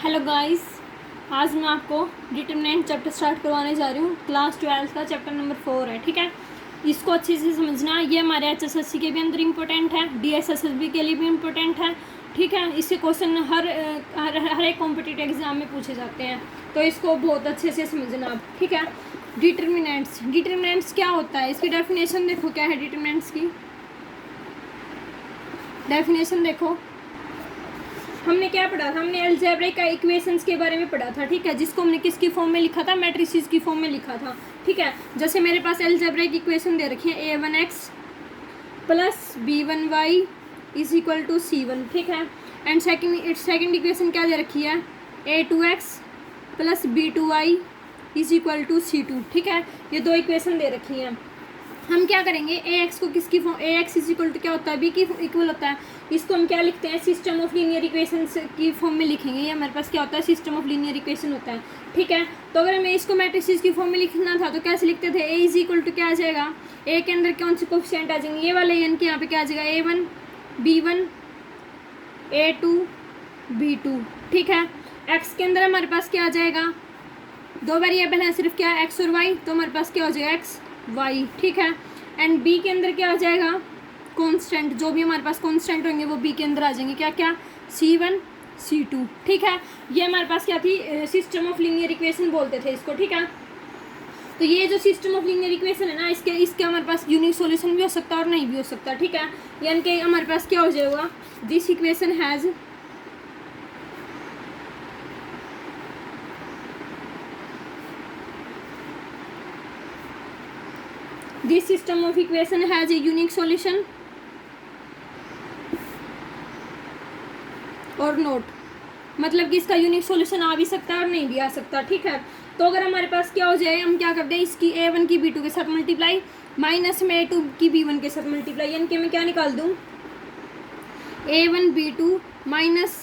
Hello guys, आज मैं आपको डिटरमिनेंट चैप्टर स्टार्ट करवाने जा रही हूँ। क्लास 12 का चैप्टर नंबर 4 है। ठीक है, इसको अच्छे से समझना। ये हमारे HSSC के भी अंदर इम्पोर्टेंट है, DSSSB के लिए भी इम्पोर्टेंट है। ठीक है, इसके क्वेश्चन हर एक कॉम्पिटिटिव एग्जाम में पूछे जाते हैं, तो इसको बहुत अच्छे से समझना आप। ठीक है, डिटरमिनेंट्स क्या होता है, इसकी डेफिनेशन देखो। क्या है डिटरमिनेंट्स की डेफिनेशन? देखो, हमने क्या पढ़ा था, हमने अलजेब्रिक का इक्वेशंस के बारे में पढ़ा था। ठीक है, जिसको हमने किसकी फॉर्म में लिखा था, मैट्रिसेस की फॉर्म में लिखा था। ठीक है, जैसे मेरे पास अलजेब्रिक इक्वेशन दे रखी है a1x plus b1y is equal to c1। ठीक है, एंड सेकंड इक्वेशन क्या दे रखी है, a2x plus b2y is equal to c2। ठीक है, ये दो इक्वेशन दे रखी हैं। हम क्या करेंगे, ए एक्स को किसकी फॉर्म, A X is equal to क्या होता है, बी की इक्वल होता है। इसको हम क्या लिखते हैं, सिस्टम ऑफ लीनियर इक्वेशन की फॉर्म में लिखेंगे। ये हमारे पास क्या होता है, सिस्टम ऑफ लीनियर इक्वेशन होता है। ठीक है, तो अगर हमें इसको मैट्रिसेस की फॉर्म में लिखना था तो कैसे लिखते थे, ए इज इक्वल टू क्या आ जाएगा, ए के अंदर कौन से कोफिशिएंट आ जाएंगे, ये वाले, यानी कि यहाँ पे क्या आ जाएगा, a1 b1 a2 b2। ठीक है, एक्स के अंदर हमारे पास क्या आ जाएगा, दो वेरिएबल है सिर्फ, क्या, एक्स और वाई, तो हमारे पास क्या हो जाएगा, एक्स वाई। ठीक है, एंड बी के अंदर क्या आ जाएगा, कांस्टेंट, जो भी हमारे पास कांस्टेंट होंगे वो बी के अंदर आ जाएंगे, क्या क्या, c1 c2। ठीक है, ये हमारे पास क्या थी, सिस्टम ऑफ लीनियर इक्वेशन बोलते थे इसको। ठीक है, तो ये जो सिस्टम ऑफ लीनियर इक्वेशन है ना, इसके हमारे पास यूनिक सॉल्यूशन भी हो सकता है और नहीं भी हो सकता। ठीक है, यानी कि हमारे पास क्या हो जाएगा, this equation has this system of equation has a unique solution और नोट, मतलब कि इसका यूनिक सॉल्यूशन आ भी सकता है और नहीं भी आ सकता। ठीक है, तो अगर हमारे पास क्या हो जाए, हम क्या करते हैं, इसकी a1 की b2 के साथ मल्टीप्लाई माइनस में a2 की b1 के साथ मल्टीप्लाई, यानी कि मैं क्या निकाल दूँ, a1 b2 minus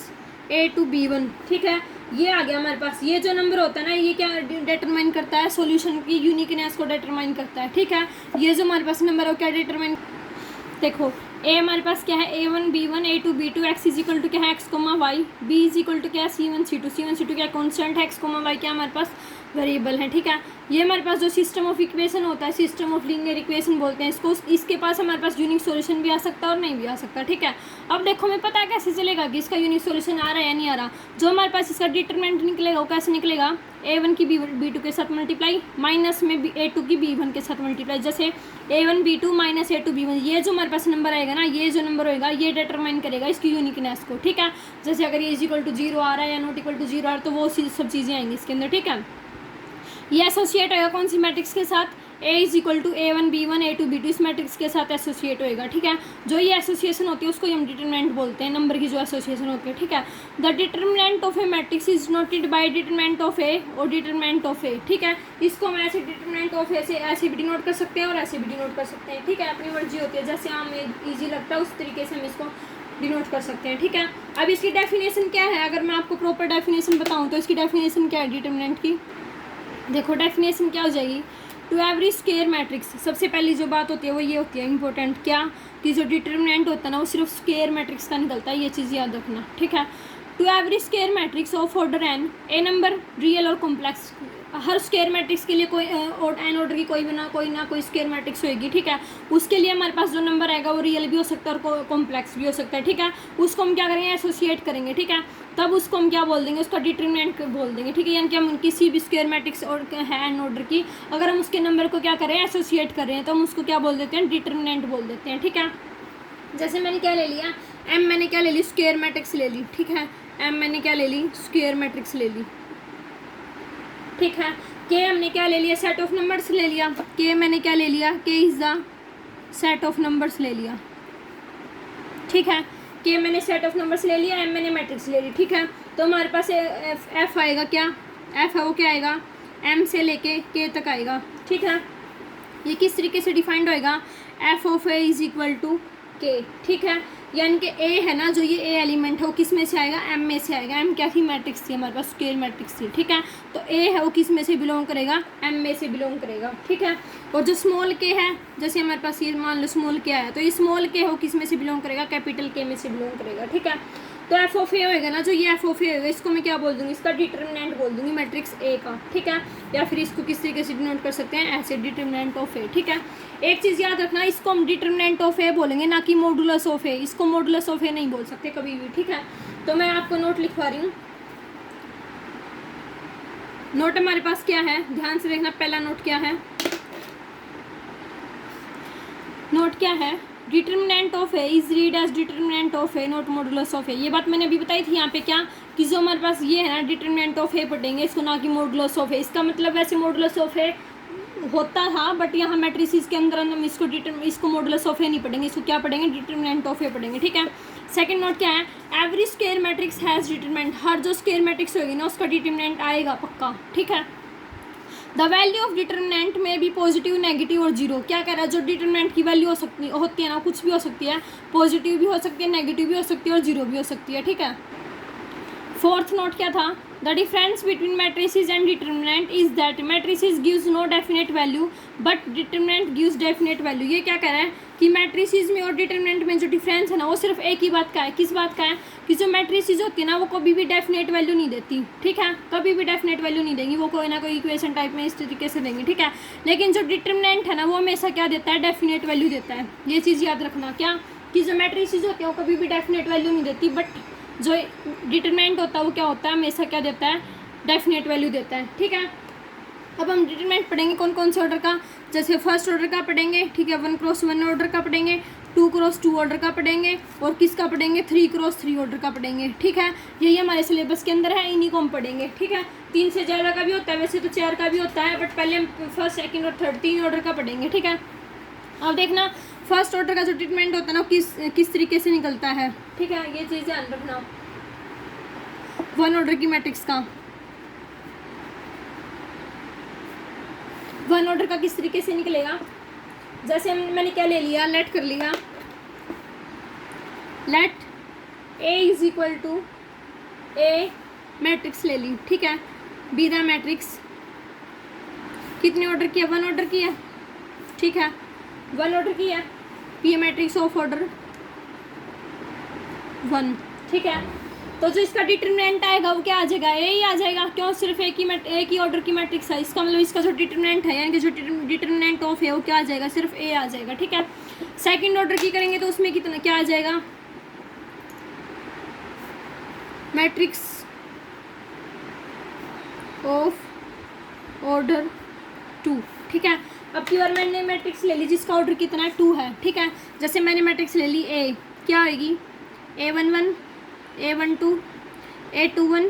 a2 b1। ठीक है, ये आ गया हमारे पास। ये जो नंबर होता है ना, ये क्या डिटरमाइन करता है, सॉल्यूशन की यूनिकनेस को डिटरमाइन करता है। ठीक है, ये जो हमारे पास नंबर है वो क्या डिटरमाइन, देखो, ए हमारे पास क्या है, a1 b1 a2 b2, x is equal to क्या है, X comma Y, B is equal to क्या है, c1 c2 क्या कॉन्स्टेंट है, एक्स कोमा वाई क्या हमारे पास वेरिएबल है। ठीक है, ये हमारे पास जो सिस्टम ऑफ इक्वेशन होता है, सिस्टम ऑफ लीनियर इक्वेशन बोलते हैं इसको। इसके पास हमारे पास यूनिक सॉल्यूशन भी आ सकता है और नहीं भी आ सकता। ठीक है, अब देखो हमें पता है कैसे चलेगा कि इसका यूनिक सॉल्यूशन आ रहा है या नहीं आ रहा। जो हमारे पास इसका डिटरमिनेंट निकलेगा वो कैसे निकलेगा, a1 की b2 के साथ मल्टीप्लाई माइनस में a2 की b1 के साथ मल्टीप्लाई, जैसे a1 b2 minus a2 b1, ये जो हमारे पास नंबर आएगा ना, ये जो नंबर होएगा ये डिटरमाइन करेगा इसकी यूनिकनेस को। ठीक है, जैसे अगर ये इज इक्वल टू 0 आ रहा है या नॉट इक्वल टू 0 आ रहा है, तो वो सब चीज़ें आएंगी इसके अंदर। ठीक है, ये एसोसिएट होगा कौन सी मैट्रिक्स के साथ, a is equal to a1 b1 a2 b2, इस मैट्रिक्स के साथ एसोसिएट होएगा। ठीक है, जो ये एसोसिएशन होती है उसको हम डिटरमिनेंट बोलते हैं, नंबर की जो एसोसिएशन होती है। ठीक है, the determinant of A matrix is noted by determinant of A और डिटरमिनेंट ऑफ ए। ठीक है, इसको हम ऐसे डिटरमिनेंट ऑफ ए से ऐसे भी डिनोट कर सकते हैं और ऐसे भी डिनोट कर सकते हैं। ठीक है, अपनी मर्जी होती है, जैसे हमें ईजी लगता है उस तरीके से हम इसको डिनोट कर सकते हैं। ठीक है, अब इसकी डेफिनेशन क्या है, अगर मैं आपको प्रॉपर डेफिनेशन बताऊँ तो इसकी डेफिनेशन क्या है डिटरमिनेंट की, देखो डेफिनेशन क्या हो जाएगी, टू एवरी स्क्वायर मैट्रिक्स, सबसे पहली जो बात होती है वो ये होती है इंपॉर्टेंट, क्या कि जो डिटरमिनेंट होता है ना वो सिर्फ स्क्वायर मैट्रिक्स का निकलता है, ये चीज़ याद रखना। ठीक है, to every square matrix of order N, a number real और कॉम्प्लेक्स, हर स्क्वायर मैट्रिक्स के लिए कोई एन ऑर्डर की कोई ना कोई स्क्वायर मैट्रिक्स होएगी। ठीक है, उसके लिए हमारे पास जो नंबर आएगा वो रियल भी हो सकता है और कॉम्प्लेक्स भी हो सकता है। ठीक है, उसको हम क्या करेंगे, एसोसिएट करेंगे। ठीक है, तब उसको हम क्या बोल देंगे, उसका डिटरमिनेंट बोल देंगे। ठीक है, यानी कि हम किसी भी स्क्वायर मैट्रिक्स और है एन ऑर्डर की, अगर हम उसके नंबर को क्या करें, एसोसिएट कर रहे हैं, तो हम उसको क्या बोल देते हैं, डिटरमिनेंट बोल देते हैं। ठीक है, जैसे मैंने क्या ले लिया, एम मैंने क्या ले ली, स्क्वायर मैट्रिक्स ले ली। ठीक है, एम मैंने क्या ले ली, स्क्वायर मैट्रिक्स ले ली। ठीक है, के हमने क्या ले लिया, सेट ऑफ नंबर्स ले लिया। के मैंने क्या ले लिया, के is the set of numbers ले लिया। ठीक है, के मैंने सेट ऑफ नंबर्स ले लिया, एम मैंने मैट्रिक्स ले ली। ठीक है, तो हमारे पास एफ आएगा, क्या एफ है वो क्या आएगा, एम से लेके के तक आएगा। ठीक है, ये किस तरीके से डिफाइंड होएगा, F of A is equal to K. ठीक है, यानी कि ए है ना, जो ये ए एलिमेंट है वो किस में से आएगा, एम में से आएगा। एम क्या थी, मैट्रिक्स थी हमारे पास, स्क्वायर मैट्रिक्स थी। ठीक है, तो ए है वो किस में से बिलोंग करेगा, एम में से बिलोंग करेगा। ठीक है, और जो स्मॉल के है, जैसे हमारे पास ये मान लो स्मॉल के आया, तो ये स्मॉल के हो किस में से बिलोंग करेगा, कैपिटल के में से बिलोंग करेगा। ठीक है, तो एफ ऑफ ए होएगा ना, जो ये एफ ऑफ ए होएगा इसको मैं क्या बोल दूंगी, इसका डिटरमिनेंट बोल दूंगी मैट्रिक्स ए का, ठीक है। या फिर इसको किस तरीके से डिनोट कर सकते हैं, ऐसे डिटरमिनेंट ऑफ ए, ठीक है। एक चीज़ याद रखना, इसको हम डिटरमिनेंट ऑफ ए बोलेंगे, ना कि मॉडुलस ऑफ ए। इसको मॉडुलस ऑफ ए नहीं बोल सकते कभी भी, ठीक है। तो मैं आपको नोट लिखवा रही हूँ। नोट हमारे पास क्या है, ध्यान से देखना। पहला नोट क्या है, नोट क्या है, determinant of A is read as determinant of A not modulus of A. ये बात मैंने अभी बताई थी यहाँ पे, क्या कि जो हमारे पास ये है ना डिटरमिनेंट ऑफ ए पढ़ेंगे इसको, ना कि मॉडुलस ऑफ ए। इसका मतलब वैसे मॉडुलस ऑफ ए होता था, बट यहाँ मैट्रिसेस के अंदर हम इसको मॉडुलस ऑफ ए नहीं पढ़ेंगे, इसको क्या पढ़ेंगे, डिटरमिनेंट ऑफ ए पढ़ेंगे, ठीक है। सेकंड नोट क्या है, every square matrix has determinant. हर जो स्क्वायर मैट्रिक्स होगी ना उसका डिटरमिनेंट आएगा पक्का, ठीक है। द वैल्यू ऑफ डिटरमिनेंट में भी पॉजिटिव, नेगेटिव और जीरो। क्या कह रहा है, जो डिटरमिनेंट की वैल्यू होती है ना, कुछ भी हो सकती है, पॉजिटिव भी हो सकती है, नेगेटिव भी हो सकती है और जीरो भी हो सकती है, ठीक है। फोर्थ नोट क्या था, the difference between matrices and determinant is that matrices gives no definite value but determinant gives definite value. ये क्या कह रहा है कि मैट्रिसेस में और डिटरमिनेंट में जो डिफरेंस है ना वो सिर्फ एक ही बात का है। किस बात का है, कि जो मैट्रिसेस होती है ना वो कभी भी डेफिनेट वैल्यू नहीं देती, ठीक है। कभी भी डेफिनेट वैल्यू नहीं देंगी, वो कोई ना कोई इक्वेशन टाइप में इस तरीके से देंगे, ठीक है। लेकिन जो डिटरमिनेंट है ना वो हमेशा क्या देता है, डेफिनेट वैल्यू देता है। ये चीज़ याद रखना, क्या कि जो मैट्रिसेस होती है वो कभी भी डेफिनेट वैल्यू नहीं देती, बट जो डिटरमिनेंट होता है वो क्या होता है, हमेशा क्या देता है, डेफिनेट वैल्यू देता है, ठीक है। अब हम डिटरमिनेंट पढ़ेंगे कौन कौन से ऑर्डर का, जैसे फर्स्ट ऑर्डर का पढ़ेंगे, ठीक है, 1x1 ऑर्डर का पढ़ेंगे, 2x2 ऑर्डर का पढ़ेंगे, और किसका पढ़ेंगे, 3x3 ऑर्डर का पढ़ेंगे, ठीक है। यही हमारे सिलेबस के अंदर है, इन्हीं को हम पढ़ेंगे, ठीक है। 3 से ज़्यादा का भी होता है, वैसे तो 4 का भी होता है, बट पहले हम फर्स्ट, सेकंड और थर्ड 3 ऑर्डर का पढ़ेंगे, ठीक है। अब देखना फर्स्ट ऑर्डर का जो डिटरमिनेंट होता है ना किस तरीके से निकलता है, ठीक है। ये चीज़ ध्यान रखना, 1 ऑर्डर की मैट्रिक्स का 1 ऑर्डर का किस तरीके से निकलेगा, जैसे मैंने क्या ले लिया, लेट कर लिया, let A is equal to A matrix ले ली, ठीक है। बी द मैट्रिक्स कितने ऑर्डर की है, 1 ऑर्डर की है, ठीक है, 1 ऑर्डर की है। पी मैट्रिक्स ऑफ ऑर्डर 1, ठीक है। तो जो इसका डिटरमिनेंट आएगा वो क्या आ जाएगा, ए ही आ जाएगा, क्यों, सिर्फ एक ही ऑर्डर की मैट्रिक्स है, इसका मतलब इसका जो डिटरमिनेंट है यानी कि जो डिटरमिनेंट ऑफ है वो क्या आ जाएगा, सिर्फ ए आ जाएगा, ठीक है। सेकंड ऑर्डर की करेंगे तो उसमें कितना क्या आ जाएगा, मैट्रिक्स ऑफ ऑर्डर 2, ठीक है। अब की बार मैंने मैट्रिक्स ले ली जिसका ऑर्डर कितना है, 2 है, ठीक है। जैसे मैंने मैट्रिक्स ले ली ए, क्या आएगी, A11 A12 A21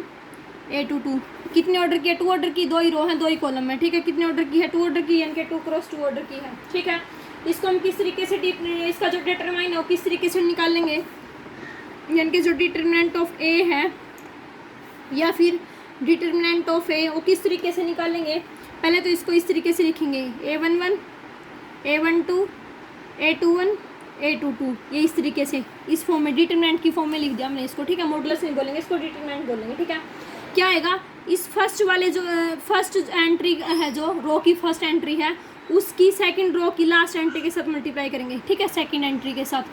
A22। कितने ऑर्डर की है, 2 ऑर्डर की, 2 ही रो हैं 2 ही कॉलम है, ठीक है। कितने ऑर्डर की है, 2 ऑर्डर की, यानी कि 2x2 ऑर्डर की है, ठीक है। इसको हम किस तरीके से इसका जो डिटरमाइन है वो किस तरीके से निकालेंगे, यानी कि जो डिटरमिनेंट ऑफ ए है या फिर डिटरमिनेंट ऑफ ए वो किस तरीके से निकालेंगे। पहले तो इसको इस तरीके से लिखेंगे, A11 A12 A21 A22, ये इस तरीके से इस फॉर्म में डिटरमिनेंट की फॉर्म में लिख दिया हमने इसको, ठीक है। मॉडुलस नहीं बोलेंगे इसको, डिटरमिनेंट बोलेंगे, ठीक है। क्या आएगा, इस फर्स्ट वाले जो फर्स्ट एंट्री है, जो रो की फर्स्ट एंट्री है उसकी सेकंड रो की लास्ट एंट्री के साथ मल्टीप्लाई करेंगे, ठीक है, सेकंड एंट्री के साथ।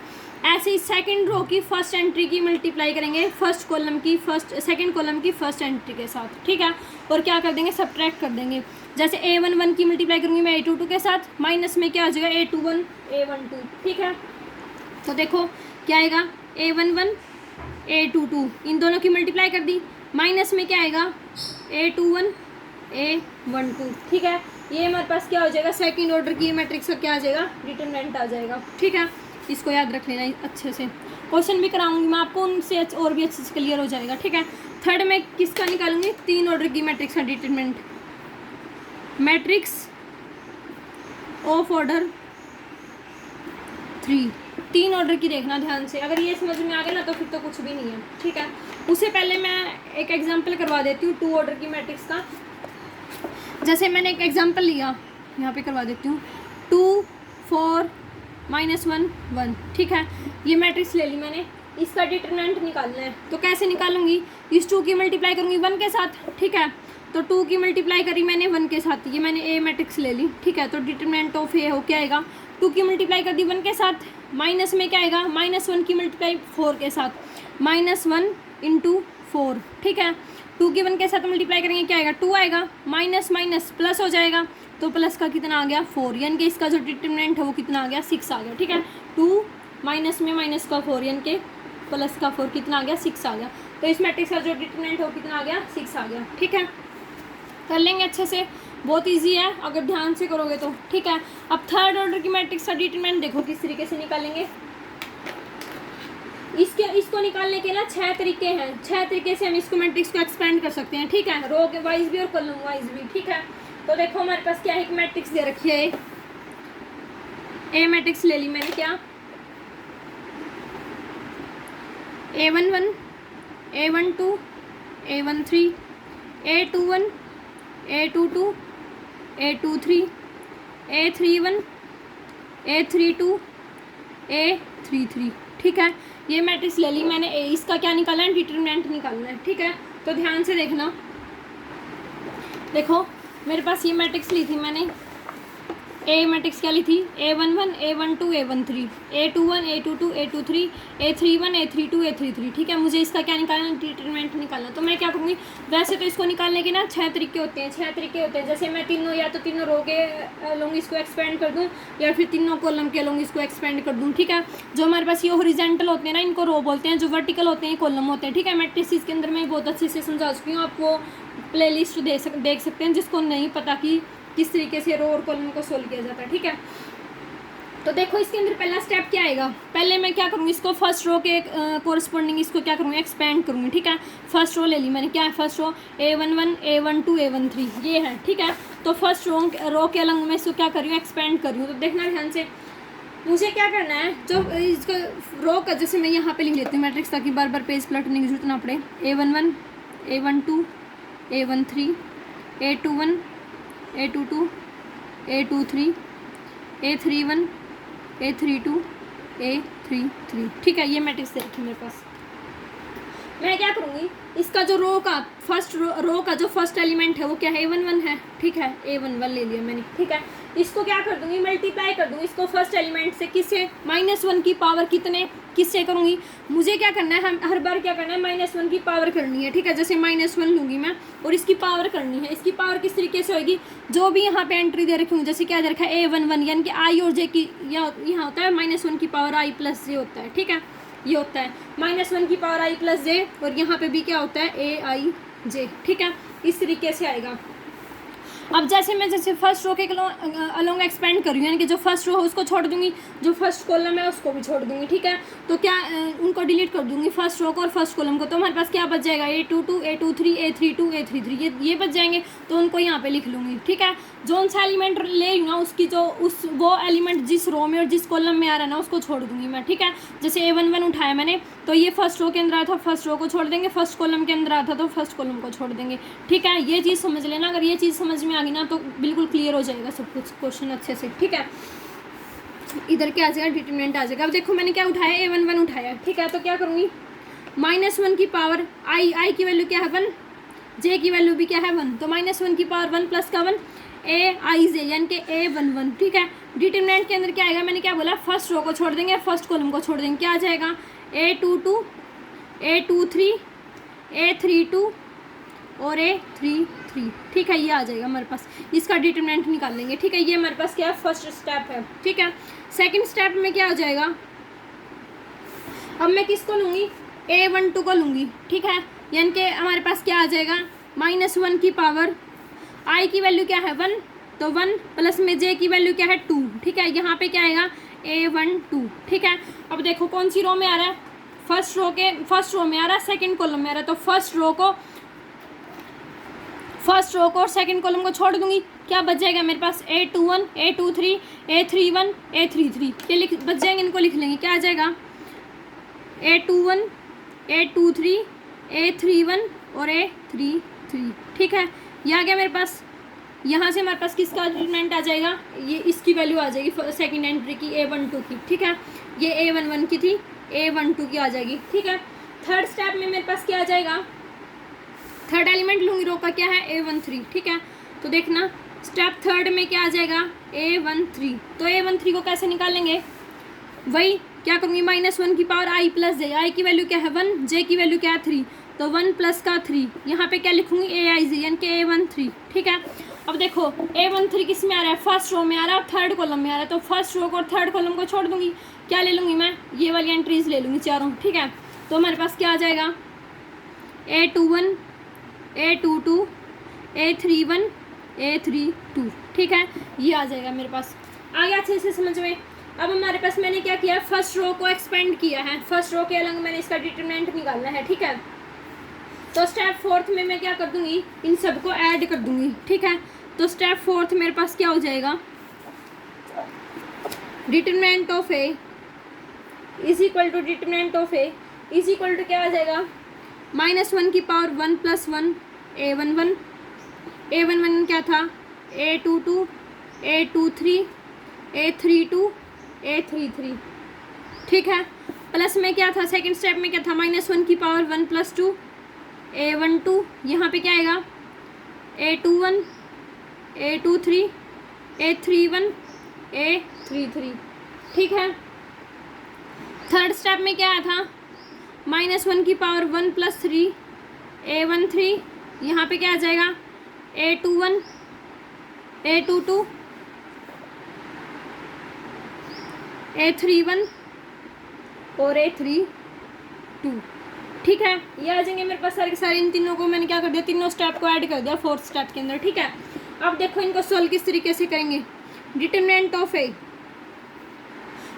ऐसे ही सेकंड रो की फर्स्ट एंट्री की मल्टीप्लाई करेंगे फर्स्ट कॉलम की सेकंड कॉलम की फर्स्ट एंट्री के साथ, ठीक है। और क्या कर देंगे, सब्ट्रैक्ट कर देंगे। जैसे A11 की मल्टीप्लाई करूँगी मैं A22 के साथ, माइनस में क्या आ जाएगा, A21 A12, ठीक है। तो देखो क्या आएगा, A11 A22, इन दोनों की मल्टीप्लाई कर दी, माइनस में क्या आएगा, A21 A12, ठीक है। ये हमारे पास क्या हो जाएगा, सेकंड ऑर्डर की मैट्रिक्स का क्या आ जाएगा, डिटरमिनेंट आ जाएगा, ठीक है। इसको याद रख लेना अच्छे से, क्वेश्चन भी कराऊंगी मैं आपको, उनसे और भी अच्छे से क्लियर हो जाएगा, ठीक है। थर्ड में किसका निकालूंगी, 3 ऑर्डर की मैट्रिक्स का determinant, matrix of order 3 order की देखना ध्यान से, अगर ये समझ में आ गया ना तो फिर तो कुछ भी नहीं है, ठीक है। उससे पहले मैं एक एग्जांपल करवा देती हूँ 2 ऑर्डर की मैट्रिक्स का। जैसे मैंने एक एग्जांपल लिया, यहाँ पे करवा देती हूँ, 2 4 -1 1, ठीक है। ये मैट्रिक्स ले ली मैंने, इसका डिटरमिनेंट निकालना है, तो कैसे निकालूंगी, इस 2 की मल्टीप्लाई करूँगी 1 के साथ, ठीक है। तो 2 की मल्टीप्लाई करी मैंने 1 के साथ, ये मैंने ए मैट्रिक्स ले ली, ठीक है। तो डिटरमिनेंट ऑफ ए हो क्या आएगा, 2 की मल्टीप्लाई कर दी 1 के साथ, माइनस में क्या आएगा, -1 की मल्टीप्लाई 4 के साथ। -1 इंटू 4, ठीक है। 2 की 1 के साथ मल्टीप्लाई करेंगे क्या आएगा, 2 आएगा, माइनस माइनस प्लस हो जाएगा, तो प्लस का कितना आ गया 4, यानी कि इसका जो डिटरमिनेंट है वो कितना आ गया 6 आ गया, ठीक है। 2 माइनस में माइनस का 4 यानी कि प्लस का 4 कितना आ गया 6 आ गया। तो इस मैट्रिक्स का जो डिटरमिनेंट है वो कितना आ गया 6 आ गया, ठीक है। कर लेंगे अच्छे से, बहुत इजी है अगर ध्यान से करोगे तो, ठीक है। अब थर्ड ऑर्डर की मैट्रिक्स का डिटरमिनेंट देखो किस तरीके से निकालेंगे। इसको निकालने के ना 6 तरीके हैं, 6 तरीके से हम इसको मैट्रिक्स को एक्सपेंड कर सकते हैं, ठीक है, रो के वाइज भी और कॉलम वाइज भी, ठीक है। तो देखो हमारे पास क्या है, एक मैट्रिक्स दे रखी है, ए मैट्रिक्स ले ली मैंने, क्या A11 A12 A13 A21 A22 A23 A31 A32 A33, ठीक है। ये मैट्रिक्स ले ली मैंने, इसका क्या निकालना है, डिटरमिनेंट निकालना है, ठीक है। तो ध्यान से देखना, देखो मेरे पास ये मैट्रिक्स ली थी मैंने, ए मैट्रिक्स क्या ली थी, A11 A12 A13 A21 A22 A23 A31 A32 A33, ठीक है। मुझे इसका क्या निकालना, डिटरमिनेंट निकालना। तो मैं क्या करूँगी, वैसे तो इसको निकालने के ना 6 तरीके होते हैं, 6 तरीके होते हैं। जैसे मैं तीनों, या तो तीनों रो के लूँगी इसको एक्सपेंड कर दूँ, या फिर तीनों कॉलम के लूँगी इसको एक्सपेंड कर दूँ, ठीक है। जो हमारे पास ये हॉरिजॉन्टल होते हैं ना, इनको रो बोलते हैं, जो वर्टिकल होते हैं कॉलम होते हैं, ठीक है। मैट्रिक्स के अंदर मैं बहुत अच्छे से समझा चुकी हूँ, आप वो प्ले लिस्ट देख सकते हैं जिसको नहीं पता कि किस तरीके से रो और कॉलम को सोल्व किया जाता है, ठीक है। तो देखो इसके अंदर पहला स्टेप क्या आएगा, पहले मैं क्या करूँगी, इसको फर्स्ट रो के कोरस्पॉन्डिंग इसको क्या करूँगी, एक्सपेंड करूँगी, ठीक है। फर्स्ट रो ले ली मैंने, क्या है first row, A11 A12 A13 ये है, ठीक है। तो फर्स्ट रो के अलग मैं इसको क्या कर रही हूँ, एक्सपेंड कर रही हूँ। तो देखना ध्यान से, मुझे क्या करना है, जो इसका रो का, जैसे मैं यहाँ पे लिख लेती हूँ मैट्रिक्स, ताकि बार बार पेज पलटने की जरूरत ना पड़े। A11 A12 A13 A21 A22 A23 A31 A32 A33, ठीक है। ये मैट्रिक्स देखिए मेरे पास, मैं क्या करूँगी, इसका जो रो का फर्स्ट रो का जो फर्स्ट एलिमेंट है वो क्या है, A11 है, ठीक है। A11 ले लिया मैंने, ठीक है। इसको क्या कर दूँगी, मल्टीप्लाई कर दूँगी इसको फर्स्ट एलिमेंट से, किससे, -1 की पावर कितने, किससे करूँगी, मुझे क्या करना है, हर बार क्या करना है, -1 की पावर करनी है, ठीक है। जैसे -1 लूँगी मैं और इसकी पावर करनी है। इसकी पावर किस तरीके से होगी, जो भी यहाँ पे एंट्री दे रखी हूँ, जैसे क्या दे रखा है A11, यानी कि I और J की, यहाँ होता है -1 की पावर I + J होता है, ठीक है। ये होता है -1 की पावर I + J, और यहाँ पे भी क्या होता है AIJ, ठीक है। इस तरीके से आएगा। अब जैसे फर्स्ट रो के अलोंग एक्सपेंड कर रही हूँ, यानी कि जो फर्स्ट रो है उसको छोड़ दूंगी, जो फर्स्ट कॉलम है उसको भी छोड़ दूंगी, ठीक है। तो क्या उनको डिलीट कर दूंगी, फर्स्ट रो को और फर्स्ट कॉलम को। तो हमारे पास क्या बच जाएगा, A22 A23 A32 A33, ये बच जाएंगे। तो उनको यहाँ पे लिख लूँगी, ठीक है। जो सा एलिमेंट ले रही हूँ ना, उसकी जो वो एलिमेंट जिस रो में और जिस कॉलम में आ रहा है ना, उसको छोड़ दूंगी मैं, ठीक है। जैसे A11 उठाया मैंने, तो ये फर्स्ट रो के अंदर आया था, फर्स्ट रो को छोड़ देंगे, फर्स्ट कॉलम के अंदर आया था तो फर्स्ट कॉलम को छोड़ देंगे, ठीक है। ये चीज़ समझ लेना, अगर ये चीज़ समझ में आ गई ना तो बिल्कुल क्लियर हो जाएगा सब कुछ, क्वेश्चन अच्छे से, ठीक है। इधर क्या आ जाएगा, डिटरमिनेंट आ जाएगा। अब देखो मैंने क्या उठाया, A11 उठाया, ठीक है। तो क्या करूँगी, -1 की पावर I की वैल्यू क्या है 1, J की वैल्यू भी क्या है 1, तो -1 की पावर 1 + का 1 AIJ, यानी कि A11, ठीक है। डिटरमिनेंट के अंदर क्या आएगा, मैंने क्या बोला, फर्स्ट रो को छोड़ देंगे, फर्स्ट कॉलम को छोड़ देंगे, क्या आ जाएगा A22 A23 A32 और A33, ठीक है। ये आ जाएगा हमारे पास, इसका डिटरमिनेंट निकाल लेंगे, ठीक है। ये हमारे पास क्या है, फर्स्ट स्टेप है, ठीक है। सेकंड स्टेप में क्या हो जाएगा, अब मैं किसको लूँगी, A12 को लूँगी, ठीक है। यानी कि हमारे पास क्या आ जाएगा, -1 की पावर I की वैल्यू क्या है 1, तो 1 प्लस में J की वैल्यू क्या है 2, ठीक है। यहाँ पे क्या आएगा A12, ठीक है। अब देखो कौन सी रो में आ रहा है, फर्स्ट रो में आ रहा है, सेकंड कॉलम में आ रहा है। तो फर्स्ट रो को और सेकंड कॉलम को छोड़ दूंगी, क्या बच जाएगा मेरे पास A21 A23 A31 A33, ये बच जाएंगे, इनको लिख लेंगे, क्या आ जाएगा A21 A23 A31 और A33, ठीक है। ये आ गया मेरे पास। यहाँ से हमारे पास किसका डिटरमिनेंट आ जाएगा, ये इसकी वैल्यू आ जाएगी सेकंड एंट्री की A12 की, ठीक है। ये A11 की थी, A12 की आ जाएगी, ठीक है। थर्ड स्टेप में मेरे पास क्या आ जाएगा, थर्ड एलिमेंट लूँगी रो का, क्या है A13, ठीक है। तो देखना स्टेप थर्ड में क्या आ जाएगा A13, तो A13 को कैसे निकालेंगे, वही क्या करूँगी, -1 की पावर i प्लस जे, आई की वैल्यू क्या है 1, जे की वैल्यू क्या है 3, तो 1 प्लस का 3, यहाँ पे क्या लिखूँगी AIJ यानी कि A13, ठीक है। अब देखो A13 किस में आ रहा है, फर्स्ट रो में आ रहा है और थर्ड कॉलम में आ रहा है, तो फर्स्ट रो को और थर्ड कॉलम को छोड़ दूँगी, क्या ले लूँगी मैं, ये वाली एंट्रीज ले लूँगी चारों, ठीक है। तो हमारे पास क्या आ जाएगा A21 A22 A31 A32, ठीक है, ये आ जाएगा मेरे पास। आ गया अच्छे से समझ में। अब हमारे पास मैंने क्या किया, फर्स्ट रो को एक्सपेंड किया है, फर्स्ट रो के अलग मैंने इसका डिटरमिनेंट निकालना है, ठीक है। तो स्टेप फोर्थ में मैं क्या कर दूंगी, इन सबको ऐड कर दूंगी, ठीक है। तो स्टेप फोर्थ मेरे पास क्या हो जाएगा, determinant of A is equal to determinant of A is equal to क्या आ जाएगा, -1 की पावर 1 + 1 A11, A11 क्या था A22 A23 A32 A33, ठीक है। प्लस में क्या था, सेकंड स्टेप में क्या था, -1 की पावर 1 + 2 A12, यहाँ पे क्या आएगा A21 A23 A31 A33, ठीक है। थर्ड स्टेप में क्या आया था, -1 की पावर 1 + 3 A13, यहाँ पे क्या आ जाएगा A21 A22 A31 और A32, ठीक है। ये आ जाएंगे मेरे पास सारे के सारे। इन तीनों को मैंने क्या कर दिया, तीनों स्टेप को ऐड कर दिया फोर्थ स्टेप के अंदर, ठीक है। अब देखो इनको सोल्व किस तरीके से करेंगे, डिटरमिनेंट ऑफ ए,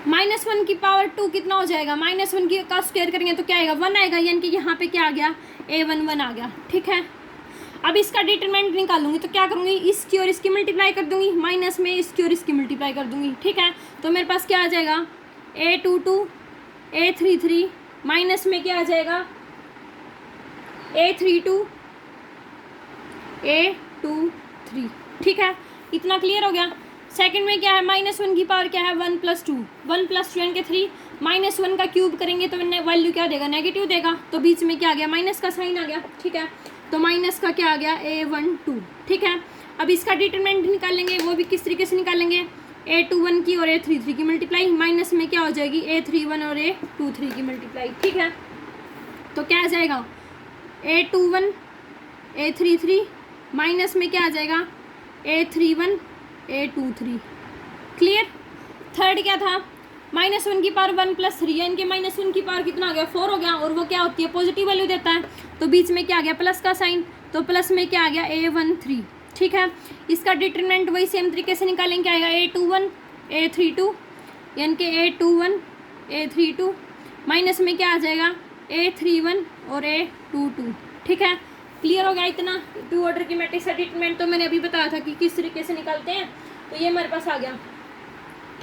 -1 की पावर 2 कितना हो जाएगा, -1 की का स्क्वायर करेंगे तो क्या आएगा 1 आएगा, यानी कि यहाँ पे क्या आ गया A11 आ गया, ठीक है। अब इसका डिटरमिनेंट निकालूंगी तो क्या करूँगी, इसकी और इसकी मल्टीप्लाई कर दूंगी, माइनस में इसकी और इसकी मल्टीप्लाई कर दूंगी, ठीक है। तो मेरे पास क्या आ जाएगा A22 A33, माइनस में क्या आ जाएगा A32 A23, ठीक है। इतना क्लियर हो गया। सेकंड में क्या है, -1 की पावर क्या है 1 + 2 1 + 2 यानी कि 3, -1 का क्यूब करेंगे तो वैल्यू क्या देगा, नेगेटिव देगा, तो बीच में क्या आ गया माइनस का साइन आ गया, ठीक है। तो माइनस का क्या आ गया A12, ठीक है। अब इसका डिटरमिनेंट निकालेंगे, वो भी किस तरीके से निकालेंगे, A21 की और A33 की मल्टीप्लाई, माइनस में क्या हो जाएगी A31 और A23 की मल्टीप्लाई, ठीक है। तो क्या आ जाएगा A21 A33, माइनस में क्या आ जाएगा A31 A23, क्लियर। थर्ड क्या था, -1 की पावर 1 + 3 यानी कि -1 की पावर कितना आ गया 4 हो गया, और वो क्या होती है पॉजिटिव वैल्यू देता है, तो बीच में क्या आ गया प्लस का साइन, तो प्लस में क्या आ गया A13, ठीक है। इसका डिटरमिनेंट वही सेम तरीके से निकालेंगे, क्या आएगा A21 A32 यानी कि A21 A32, माइनस में क्या आ जाएगा A31 और A22, ठीक है। क्लियर हो गया इतना। 2 ऑर्डर की मैट्रिक्स का डिटरमिनेंट तो मैंने अभी बताया था कि किस तरीके से निकालते हैं, तो ये हमारे पास आ गया,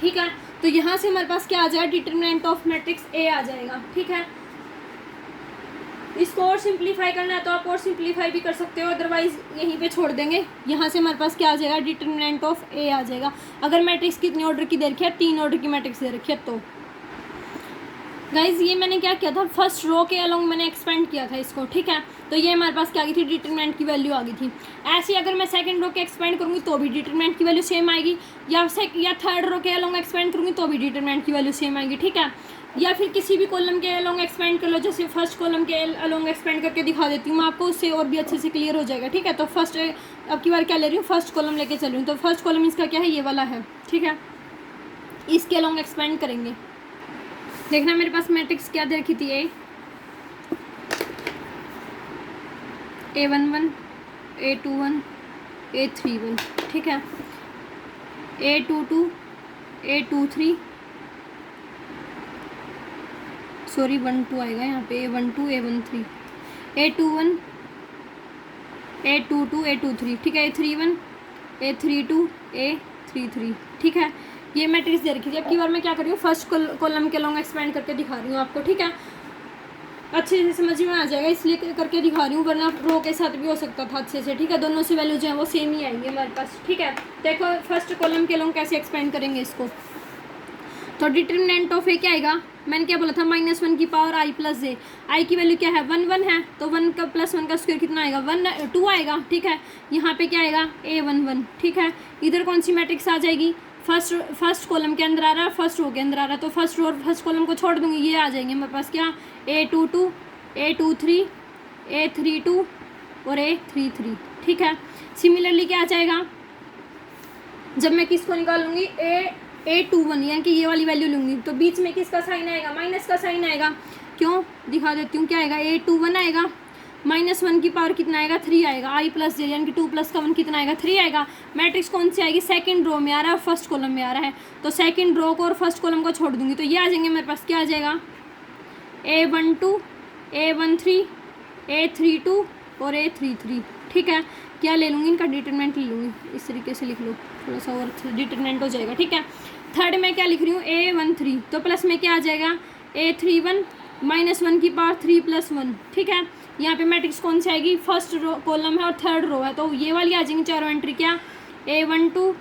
ठीक है। तो यहाँ से हमारे पास क्या आ जाएगा, डिटरमिनेंट ऑफ मैट्रिक्स ए आ जाएगा, ठीक है। इसको और सिंप्लीफाई करना है तो आप और सिंप्लीफाई भी कर सकते हो, अदरवाइज यहीं पे छोड़ देंगे। यहाँ से हमारे पास क्या आ जाएगा, डिटरमिनेंट ऑफ ए आ जाएगा। अगर मैट्रिक्स कितने ऑर्डर की दे रखी है, 3 ऑर्डर की मैट्रिक्स दे रखी है। तो गाइज ये मैंने क्या किया था, फर्स्ट रो के अलोंग मैंने एक्सपेंड किया था इसको, ठीक है। तो ये हमारे पास क्या आ गई थी, डिटरमिनेंट की वैल्यू आ गई थी। ऐसे अगर मैं सेकंड रो के एक्सपेंड करूँगी तो भी डिटरमिनेंट की वैल्यू सेम आएगी, या थर्ड रो के अलोंग एक्सपेंड करूँगी तो भी डिटरमिनेंट की वैल्यू सेम आएगी, ठीक है। या फिर किसी भी कॉलम के अलोंग एक्सपेंड कर लो, जैसे फर्स्ट कॉलम के अलोंग एक्सपेंड करके दिखा देती हूँ मैं आपको, उससे और भी अच्छे से क्लियर हो जाएगा, ठीक है। तो फर्स्ट अब की बार क्या ले रही हूँ, फर्स्ट कॉलम लेके चल रही हूँ। तो फर्स्ट कॉलम इसका क्या है, ये वाला है, ठीक है। इसके अलोंग एक्सपेंड करेंगे। देखना मेरे पास मैट्रिक्स क्या दे रखी थी, A11 A21 A31, ठीक है। A22 A23 सॉरी 1 2 आएगा यहाँ पे, A12 A13 A21 A22 A23, ठीक है। A31 A32 A33, ठीक है। ये मैट्रिक्स दे रखी थी। अब की बार मैं क्या कर रही हूँ, फर्स्ट कॉलम के लॉन्ग एक्सपेंड करके दिखा रही हूँ आपको, ठीक है। अच्छे से समझ में आ जाएगा इसलिए करके दिखा रही हूँ, वरना रो के साथ भी हो सकता था अच्छे से, ठीक है। दोनों से वैल्यू जो है वो सेम ही आएंगे हमारे पास, ठीक है। देखो फर्स्ट कॉलम के लॉन्ग कैसे एक्सपेंड करेंगे इसको। तो डिटरमिनेंट ऑफ ए क्या आएगा, मैंने क्या बोला था, -1 की पावर i + j, i की वैल्यू क्या है 1 1 है, तो 1 का +1 का स्क्वायर कितना आएगा 2 आएगा, ठीक है। यहाँ पे क्या आएगा A11, ठीक है। इधर कौन सी मैट्रिक्स आ जाएगी, फर्स्ट कॉलम के अंदर आ रहा है, फर्स्ट रो के अंदर आ रहा है, तो फर्स्ट रो और फर्स्ट कॉलम को छोड़ दूंगी, ये आ जाएंगे मेरे पास क्या, A22, A23, A32 और A33, ठीक है। सिमिलरली क्या आ जाएगा, जब मैं किसको निकालूंगी, A21 यानी कि ये वाली वैल्यू लूंगी, तो बीच में किसका साइन आएगा, माइनस का साइन आएगा। क्यों, दिखा देती हूँ, क्या आएगा, A21 आएगा, -1 की पावर कितना आएगा, 3 आएगा, I + j यानी कि 2 + 1 कितना आएगा, 3 आएगा। मैट्रिक्स कौन सी आएगी, सेकंड रो में आ रहा है और फर्स्ट कॉलम में आ रहा है, तो सेकंड रो को और फर्स्ट कॉलम को छोड़ दूंगी, तो ये आ जाएंगे मेरे पास, क्या आ जाएगा, A12, A13, A32 और A33, ठीक है। क्या ले लूँगी, इनका डिटरमिनेंट ले लूँगी, इस तरीके से लिख लो, थोड़ा सा और डिटरमिनेंट हो जाएगा, ठीक है। थर्ड में क्या लिख रही हूँ, A13, तो प्लस में क्या आ जाएगा, A31, -1 की पावर 3 + 1, ठीक है। यहाँ पे मैट्रिक्स कौन सी आएगी, फर्स्ट रो कॉलम है और थर्ड रो है, तो ये वाली आ जाएंगी चारों एंट्री, क्या, A12,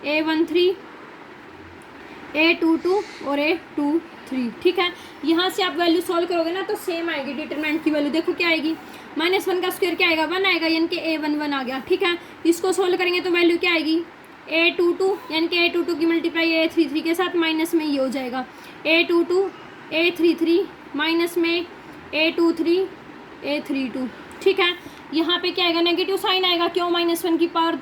A13, A22 और A23, ठीक है। यहाँ से आप वैल्यू सॉल्व करोगे ना तो सेम आएगी, डिटरमिनेंट की वैल्यू देखो क्या आएगी, -1 का स्क्वायर क्या आएगा, 1 आएगा, यानी कि A11 आ गया, ठीक है। इसको सॉल्व करेंगे तो वैल्यू क्या आएगी, A22 यानी कि A22 की मल्टीप्लाई A33 के साथ, माइनस में ये हो जाएगा, A22, A33, माइनस में A23, A32, ठीक है। यहाँ पे क्या आएगा, नेगेटिव साइन आएगा, क्यों, -1 की पावर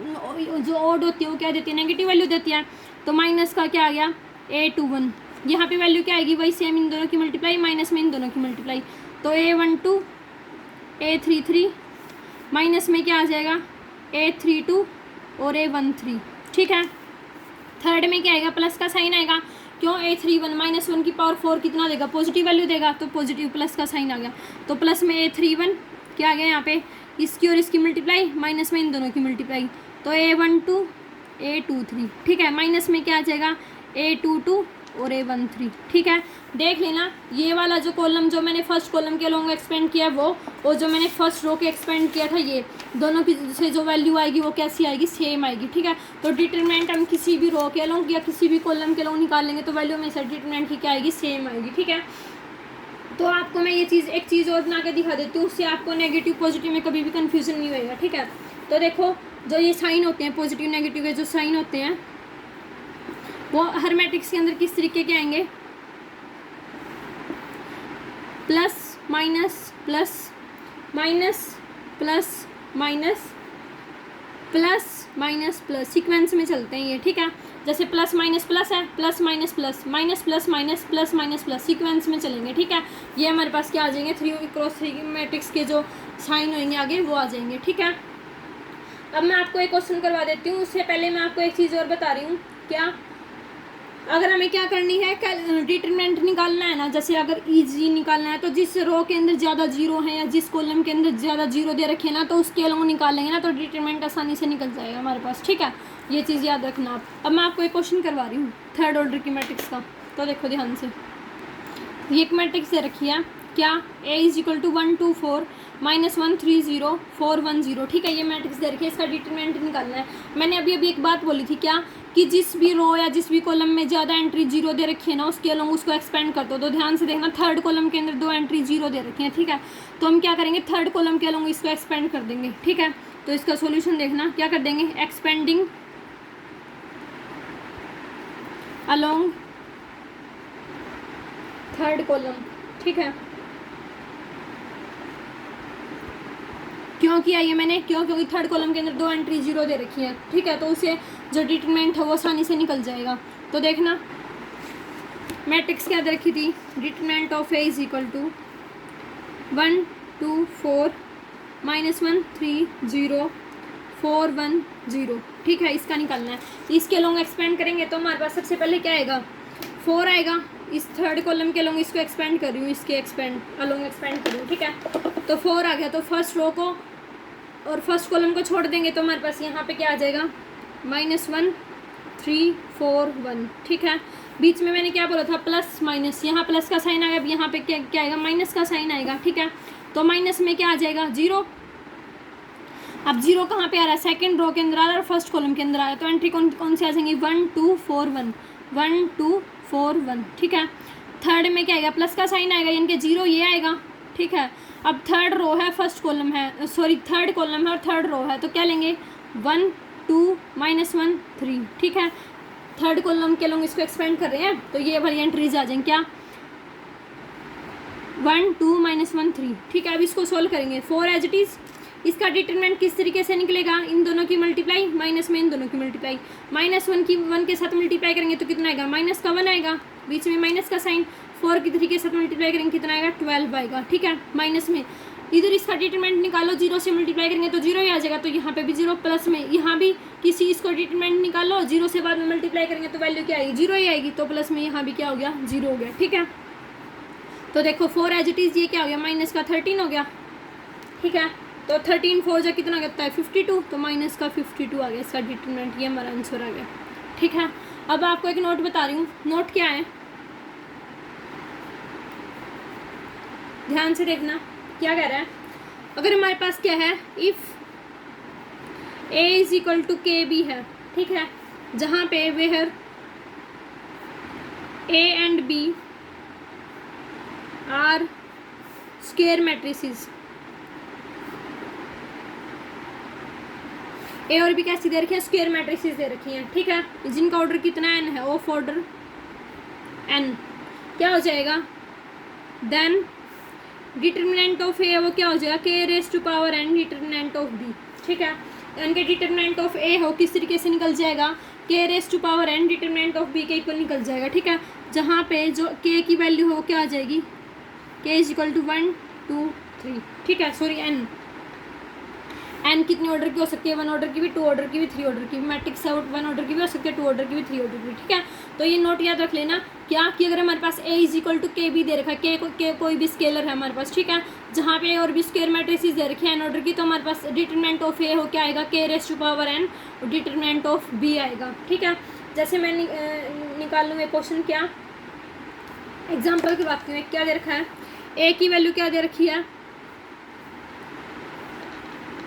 जो ऑड होती है वो क्या देती है, नेगेटिव वैल्यू देती है, तो माइनस का क्या आ गया, A21, यहाँ पे वैल्यू क्या आएगी, वही सेम, इन दोनों की मल्टीप्लाई, माइनस में इन दोनों की मल्टीप्लाई, तो A12, A33, माइनस में क्या आ जाएगा, A32 और A13, ठीक है। थर्ड में क्या आएगा, प्लस का साइन आएगा, क्यों, A31, -1 की पावर 4 कितना देगा, पॉजिटिव वैल्यू देगा, तो पॉजिटिव प्लस का साइन आ गया, तो प्लस में A31 क्या आ गया, यहाँ पे इसकी और इसकी मल्टीप्लाई, माइनस में इन दोनों की मल्टीप्लाई, तो A12, A23, ठीक है। माइनस में क्या आ जाएगा, A22 और A13, ठीक है। देख लेना, ये वाला जो कॉलम जो मैंने फर्स्ट कॉलम के लॉन्ग एक्सपेंड किया वो, और जो मैंने फर्स्ट रो के एक्सपेंड किया था ये, दोनों की से जो वैल्यू आएगी वो कैसी आएगी, सेम आएगी, ठीक है। तो डिटरमिनेंट हम किसी भी रो के लॉन्ग या किसी भी कॉलम के लॉन्ग निकाल लेंगे तो वैल्यू में से डिटरमिनेंट की क्या आएगी, सेम आएगी, ठीक है। तो आपको मैं ये चीज़, एक चीज़ और बना के दिखा देती हूँ, उससे आपको नेगेटिव पॉजिटिव में कभी भी कन्फ्यूजन नहीं होएगा, ठीक है। तो देखो, जो ये साइन होते हैं, पॉजिटिव नेगेटिव के जो साइन होते हैं वो हर मैट्रिक्स के अंदर किस तरीके के आएंगे, plus minus plus minus plus minus plus minus plus, sequence में चलते हैं ये, ठीक है। जैसे प्लस माइनस प्लस है, plus minus plus, minus plus minus, plus minus plus, sequence में चलेंगे, ठीक है। ये हमारे पास क्या आ जाएंगे, 3x3 मैट्रिक्स के जो साइन होंगे आगे वो आ जाएंगे, ठीक है। अब मैं आपको एक क्वेश्चन करवा देती हूँ, उससे पहले मैं आपको एक चीज़ और बता रही हूँ, क्या, अगर हमें क्या करनी है, डिटरमिनेंट निकालना है ना, जैसे अगर इजी निकालना है तो जिस रो के अंदर ज़्यादा जीरो है या जिस कॉलम के अंदर ज़्यादा जीरो दे रखे ना, तो उसके अलग निकालेंगे ना तो डिटरमिनेंट आसानी से निकल जाएगा हमारे पाज, ठीक है। ये चीज़ याद रखना आप। अब मैं आपको एक क्वेश्चन करवा रही हूँ थर्ड ऑर्डर की मैट्रिक्स का, तो देखो ध्यान से, ये एक मैट्रिक्स दे रखी है, क्या, A = 1 2 4 -1 3 0 4 1 0, ठीक है। ये मैट्रिक्स दे रखी है, इसका डिटरमिनेंट निकालना है। मैंने अभी एक बात बोली थी, क्या, कि जिस भी रो या जिस भी कॉलम में ज़्यादा एंट्री जीरो दे रखी है ना, उसके अलॉन्ग उसको एक्सपेंड कर दो। तो ध्यान से देखना, थर्ड कॉलम के अंदर 2 एंट्री जीरो दे रखी है, ठीक है। तो हम क्या करेंगे, थर्ड कॉलम के अलॉन्ग इसको एक्सपेंड कर देंगे, ठीक है। तो इसका सोल्यूशन देखना, क्या कर देंगे, एक्सपेंडिंग अलॉन्ग थर्ड कॉलम, ठीक है। क्यों किया ये मैंने, क्योंकि थर्ड कॉलम के अंदर 2 एंट्री जीरो दे रखी है, ठीक है। तो उसे जो डिटरमिनेंट है वो आसानी से निकल जाएगा। तो देखना, मैट्रिक्स क्या दे रखी थी, डिटरमिनेंट ऑफ A = 1 2 4 -1 3 0 4 1 0, ठीक है। इसका निकालना है, इसके लॉन्ग एक्सपेंड करेंगे तो हमारे पास सबसे पहले क्या आएगा, 4 आएगा। इस थर्ड कॉलम के लॉन्ग इसको एक्सपेंड कर रही हूँ, इसके लॉन्ग एक्सपेंड कर रही हूँ, ठीक है। तो 4 आ गया, तो फर्स्ट रो को और फर्स्ट कॉलम को छोड़ देंगे तो हमारे पास यहाँ पे क्या आ जाएगा, -1 3 4 1, ठीक है। बीच में मैंने क्या बोला था, प्लस माइनस, यहाँ प्लस का साइन आएगा, अब यहाँ पे क्या आएगा, माइनस का साइन आएगा, ठीक है। तो माइनस में क्या आ जाएगा, 0। अब 0 कहाँ पे आ रहा है, सेकंड रो के अंदर आ रहा है और फर्स्ट कॉलम के अंदर आ रहा है, तो एंट्री कौन सी आ जाएंगी, 1 2 4 1 1 2 4 1, ठीक है। थर्ड में क्या आएगा, प्लस का साइन आएगा, यानी कि 0 ये आएगा, ठीक है। अब थर्ड रो है, फर्स्ट कॉलम है, सॉरी थर्ड कॉलम है और थर्ड रो है, तो क्या लेंगे, 1 2 -1 3, ठीक है। थर्ड कॉलम के लोग इसको एक्सपेंड कर रहे हैं, तो ये वाली एंट्रीज आ जाएंगी क्या, 1 2 -1 3। ठीक है, अब इसको सोल्व करेंगे। 4 एज इट इज़। इसका डिटरमिनेंट किस तरीके से निकलेगा, इन दोनों की मल्टीप्लाई माइनस में इन दोनों की मल्टीप्लाई, -1 की 1 के साथ मल्टीप्लाई करेंगे तो कितना आएगा, माइनस का 1 आएगा, बीच में माइनस का साइन, 4 की 3 के साथ मल्टीप्लाई करेंगे कितना आएगा, 12 आएगा। ठीक है, माइनस में इधर इसका डिटरमिनेंट निकालो, 0 से मल्टीप्लाई करेंगे तो 0 ही आ जाएगा, तो यहाँ पे भी 0, प्लस में यहाँ भी किसी इसको डिटरमिनेंट निकालो, 0 से बाद में मल्टीप्लाई करेंगे तो वैल्यू क्या आएगी, 0 ही आएगी, तो प्लस में यहाँ भी क्या हो गया, 0 हो गया। ठीक है, तो देखो 4 एज इट इज़, ये क्या हो गया, माइनस का 13 हो गया। ठीक है, तो 13 4 जा कितना करता है 52, तो माइनस का 52 आ गया इसका डिटरमिनेंट, ये हमारा आंसर आ गया। ठीक है, अब आपको एक नोट बता रही हूँ, नोट क्या है, ध्यान से देखना क्या कह रहा है। अगर हमारे पास क्या है, if a is equal to K B है, ठीक है, जहाँ पे where a and b are square matrices, A और बी कैसी दे रखी है, स्क्वायर मैट्रिसेस दे रखी हैं। ठीक है, जिनका ऑर्डर कितना n है, ऑफ ऑर्डर n, क्या हो जाएगा, देन डिटरमिनेंट ऑफ ए वो क्या हो जाएगा, K raise to power n determinant of B. ठीक है, इनके डिटरमिनेंट ऑफ ए हो किस तरीके से निकल जाएगा, K raise to power n determinant of B के इक्वल निकल जाएगा। ठीक है, जहाँ पे जो के की वैल्यू हो क्या आ जाएगी, के इज इक्वल टू 1 2 3। ठीक है, सॉरी एन कितने ऑर्डर की हो सकती है, 1 ऑर्डर की भी, 2 ऑर्डर की भी, 3 ऑर्डर की भी, मैट्रिक्स आउट 1 ऑर्डर की भी हो सकती है, 2 ऑर्डर की भी, 3 ऑर्डर की भी। ठीक है, तो ये नोट याद रख लेना क्या, कि अगर हमारे पास ए is equal to K B दे रखा है, के कोई भी स्केलर है हमारे पास, ठीक है, जहाँ पे ए और बी स्क्वायर मैट्रिसेस दे रखी है एन ऑर्डर की, तो हमारे पास डिटरमिनेंट ऑफ ए हो क्या आएगा, के रेस टू पावर एन, और डिटरमिनेंट ऑफ बी आएगा। ठीक है, जैसे मैं निकाल लूँ क्वेश्चन, क्या एग्जाम्पल की बात करें, क्या दे रखा है, ए की वैल्यू क्या दे रखी है,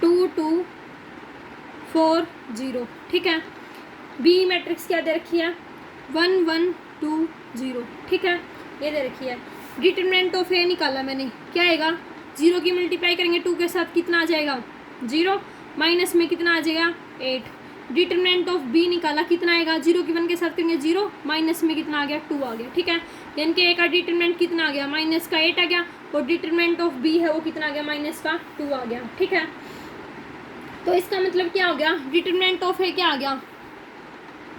2 2 4 0। ठीक है, बी मैट्रिक्स क्या दे रखी है, 1 1 2 0। ठीक है, ये दे रखी है। डिटरमिनेंट ऑफ ए निकाला मैंने, क्या आएगा, 0 की मल्टीप्लाई करेंगे 2 के साथ कितना आ जाएगा, 0, माइनस में कितना आ जाएगा 8। डिटरमिनेंट ऑफ बी निकाला, कितना आएगा, 0 की 1 के साथ करेंगे 0, माइनस में कितना आ गया 2 आ गया। ठीक है, यानी कि ए का डिटरमिनेंट कितना आ गया, माइनस का 8 आ गया, और डिटरमिनेंट ऑफ बी है वो कितना आ गया, माइनस का 2 आ गया। ठीक है, तो इसका मतलब क्या हो गया, डिटरमिनेंट ऑफ ए क्या आ गया,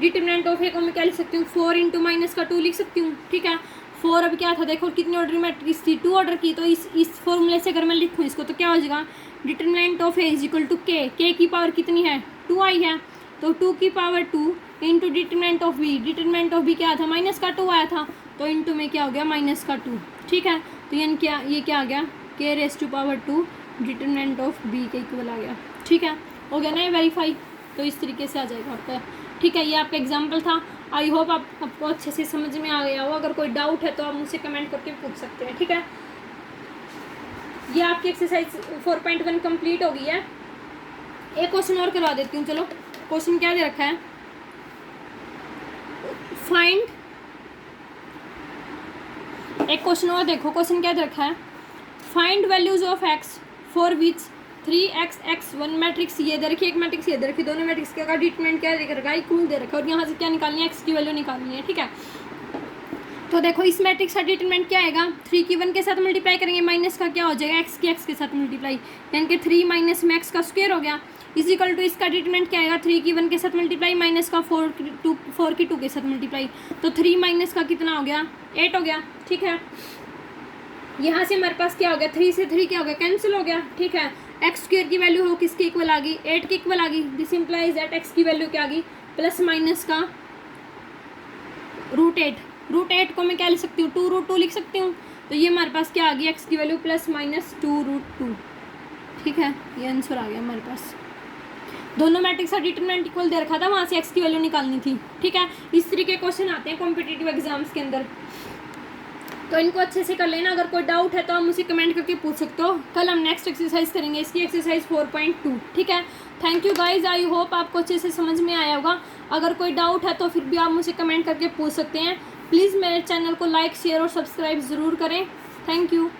डिटरमिनेंट ऑफ ए को मैं क्या लिख सकती हूँ, 4 इंटू माइनस का 2 लिख सकती हूँ। ठीक है, 4 अब क्या था, देखो कितनी ऑर्डर की मैट्रिक्स थी, 2 ऑर्डर की, तो इस फॉर्मूले से अगर मैं लिखूँ इसको तो क्या हो जाएगा, determinant of A is equal to K की पावर कितनी है, 2 आई है, तो 2 की power 2 into determinant of B, determinant of B क्या था, माइनस का 2 आया था, तो इंटू में क्या हो गया, माइनस का 2। ठीक है, तो यानी क्या, ये क्या आ गया, K raise to power 2 determinant of B के इक्वल आ गया। ठीक है, हो गया ना ये वेरीफाई, तो इस तरीके से आ जाएगा आपका। ठीक है, ये आपका एग्जाम्पल था, आई होप आपको अच्छे से समझ में आ गया हो। अगर कोई डाउट है तो आप मुझसे कमेंट करके पूछ सकते हैं। ठीक है, ये आपकी एक्सरसाइज 4.1 कंप्लीट हो गई है। एक क्वेश्चन और करवा देती हूँ, चलो। क्वेश्चन क्या दे रखा है, फाइंड, एक क्वेश्चन और देखो, क्वेश्चन क्या दे रखा है, find values of x for which 3x x 1 matrix ये दे रखी है, एक मैट्रिक्स ये दे रखी, दोनों मैट्रिक्स का डिटरमिनेंट क्या दे रखा है, इक्वल दे रखा है, और यहाँ से क्या निकालनी है, x की वैल्यू निकालनी है। ठीक है, तो देखो इस मैट्रिक्स का डिटरमिनेंट क्या आएगा, 3 की 1 के साथ मल्टीप्लाई करेंगे, माइनस का क्या हो जाएगा, x की x के साथ मल्टीप्लाई, यानी कि 3 माइनस में x का स्क्वायर हो गया, इज इक्वल टू इसका डिटरमिनेंट क्या आएगा, 3 की 1 के साथ मल्टीप्लाई, माइनस का 4 की 2 के साथ मल्टीप्लाई, तो 3 माइनस का कितना हो गया, 8 हो गया। ठीक है, यहाँ से हमारे पास क्या हो गया, 3 से 3 क्या हो गया, कैंसिल हो गया। ठीक है, एक्स स्क्वायर की वैल्यू हो किसके इक्वल आ गई, 8 के इक्वल आ गई। दिस इंप्लाइज दैट एक्स की वैल्यू क्या आ गई, प्लस माइनस का √8। √8 को मैं क्या लिख सकती हूँ, 2√2 लिख सकती हूँ, तो ये हमारे पास क्या आ गई, एक्स की वैल्यू प्लस माइनस 2√2। ठीक है, ये आंसर आ गया हमारे पास। दोनों मैट्रिक्स का डिटरमिनेंट इक्वल दे रखा था, वहाँ से एक्स की वैल्यू निकालनी थी। ठीक है, इस तरीके के क्वेश्चन आते हैं कॉम्पिटिटिव एग्जाम्स के अंदर, तो इनको अच्छे से कर लेना। अगर कोई डाउट है तो आप मुझे कमेंट करके पूछ सकते हो। कल हम नेक्स्ट एक्सरसाइज करेंगे, इसकी एक्सरसाइज 4.2। ठीक है, thank you guys, I hope आपको अच्छे से समझ में आया होगा। अगर कोई डाउट है तो फिर भी आप मुझे कमेंट करके पूछ सकते हैं। प्लीज़ मेरे चैनल को लाइक, शेयर और सब्सक्राइब ज़रूर करें। Thank you.